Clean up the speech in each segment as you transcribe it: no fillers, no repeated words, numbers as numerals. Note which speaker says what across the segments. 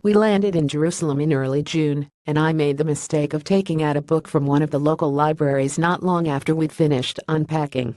Speaker 1: We landed in Jerusalem in early June, and I made the mistake of taking out a book from one of the local libraries not long after we'd finished unpacking.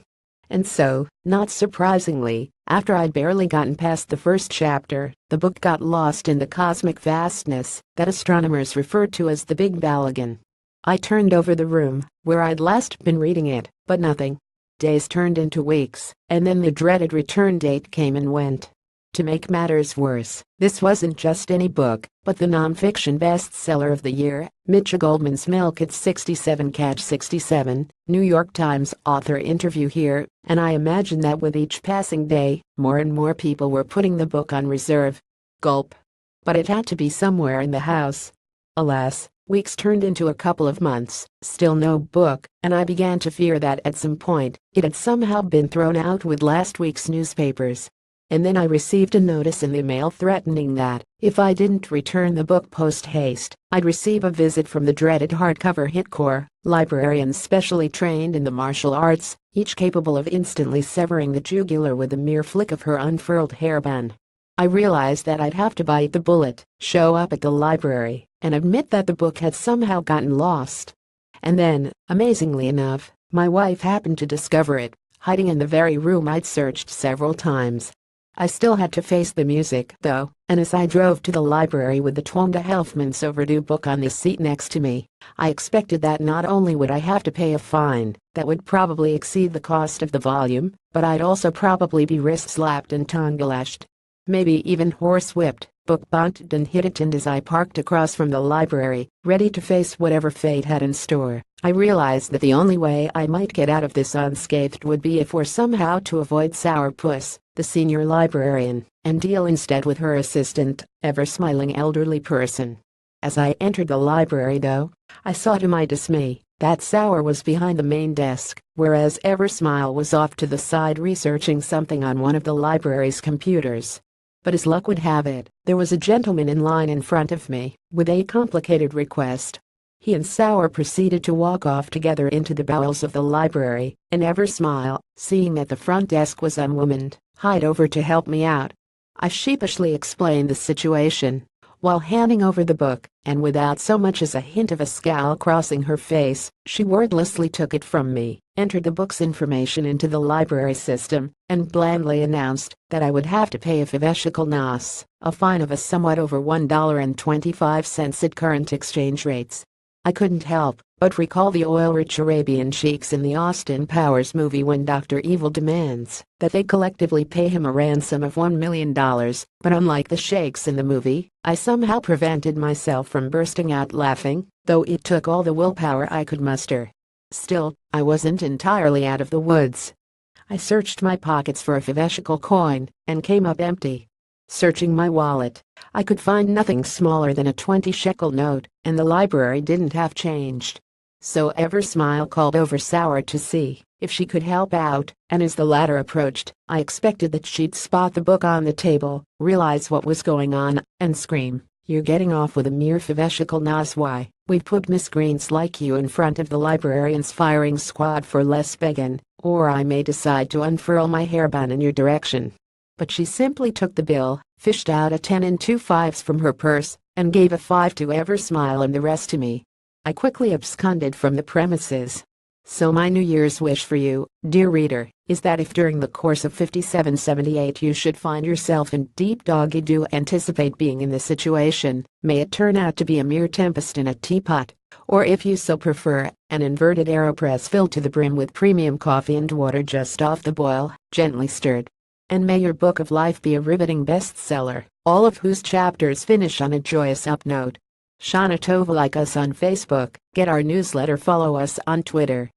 Speaker 1: And so, not surprisingly, after I'd barely gotten past the first chapter, the book got lost in the cosmic vastness that astronomers referred to as the Big Balagan. I turned over the room, where I'd last been reading it, but nothing. Days turned into weeks, and then the dreaded return date came and went. To make matters worse, this wasn't just any book, but the nonfiction bestseller of the year, Mitchell Goldman's Milk at 67 Catch 67, New York Times author interview here, and I imagine that with each passing day, more and more people were putting the book on reserve. Gulp. But it had to be somewhere in the house. Alas, weeks turned into a couple of months, still no book, and I began to fear that at some point, it had somehow been thrown out with last week's newspapers. And then I received a notice in the mail threatening that, if I didn't return the book post-haste, I'd receive a visit from the dreaded hardcover hitcore, librarians specially trained in the martial arts, each capable of instantly severing the jugular with a mere flick of her unfurled hairband. I realized that I'd have to bite the bullet, show up at the library, and admit that the book had somehow gotten lost. And then, amazingly enough, my wife happened to discover it, hiding in the very room I'd searched several times. I still had to face the music, though, and as I drove to the library with the Twanda Helfman's overdue book on the seat next to me, I expected that not only would I have to pay a fine that would probably exceed the cost of the volume, but I'd also probably be wrist-slapped and tongue-lashed. Maybe even horsewhipped, book-bunted and hit-it as I parked across from the library, ready to face whatever fate had in store. I realized that the only way I might get out of this unscathed would be if we're somehow to avoid Sourpuss, the senior librarian, and deal instead with her assistant, ever-smiling elderly person. As I entered the library though, I saw to my dismay that Sour was behind the main desk, whereas Ever-Smile was off to the side researching something on one of the library's computers. But as luck would have it, there was a gentleman in line in front of me, with a complicated request. He and Sour proceeded to walk off together into the bowels of the library, and Ever-Smile, seeing that the front desk was unwomaned, hied over to help me out. I sheepishly explained the situation, while handing over the book, and without so much as a hint of a scowl crossing her face, she wordlessly took it from me, entered the book's information into the library system, and blandly announced that I would have to pay a fiveshikal nas, a fine of a somewhat over $1.25 at current exchange rates. I couldn't help but recall the oil-rich Arabian sheiks in the Austin Powers movie when Dr. Evil demands that they collectively pay him a ransom of $1 million, but unlike the sheiks in the movie, I somehow prevented myself from bursting out laughing, though it took all the willpower I could muster. Still, I wasn't entirely out of the woods. I searched my pockets for a fiveshikal coin, and came up empty. Searching my wallet, I could find nothing smaller than a 20-shekel note, and the library didn't have changed. So Ever-Smile called over Sour to see if she could help out, and as the latter approached, I expected that she'd spot the book on the table, realize what was going on, and scream, "You're getting off with a mere fiveshikal nas, why, we've put miscreants like you in front of the librarian's firing squad for less begging, or I may decide to unfurl my hairband in your direction." But she simply took the bill, fished out a 10 and 2 fives from her purse, and gave a 5 to Ever-Smile and the rest to me. I quickly absconded from the premises. So my New Year's wish for you, dear reader, is that if during the course of 5778 you should find yourself in deep doggy-do anticipate being in this situation, may it turn out to be a mere tempest in a teapot, or if you so prefer, an inverted AeroPress filled to the brim with premium coffee and water just off the boil, gently stirred. And may your book of life be a riveting bestseller, all of whose chapters finish on a joyous up note. Shana Tova, like us on Facebook, get our newsletter, follow us on Twitter,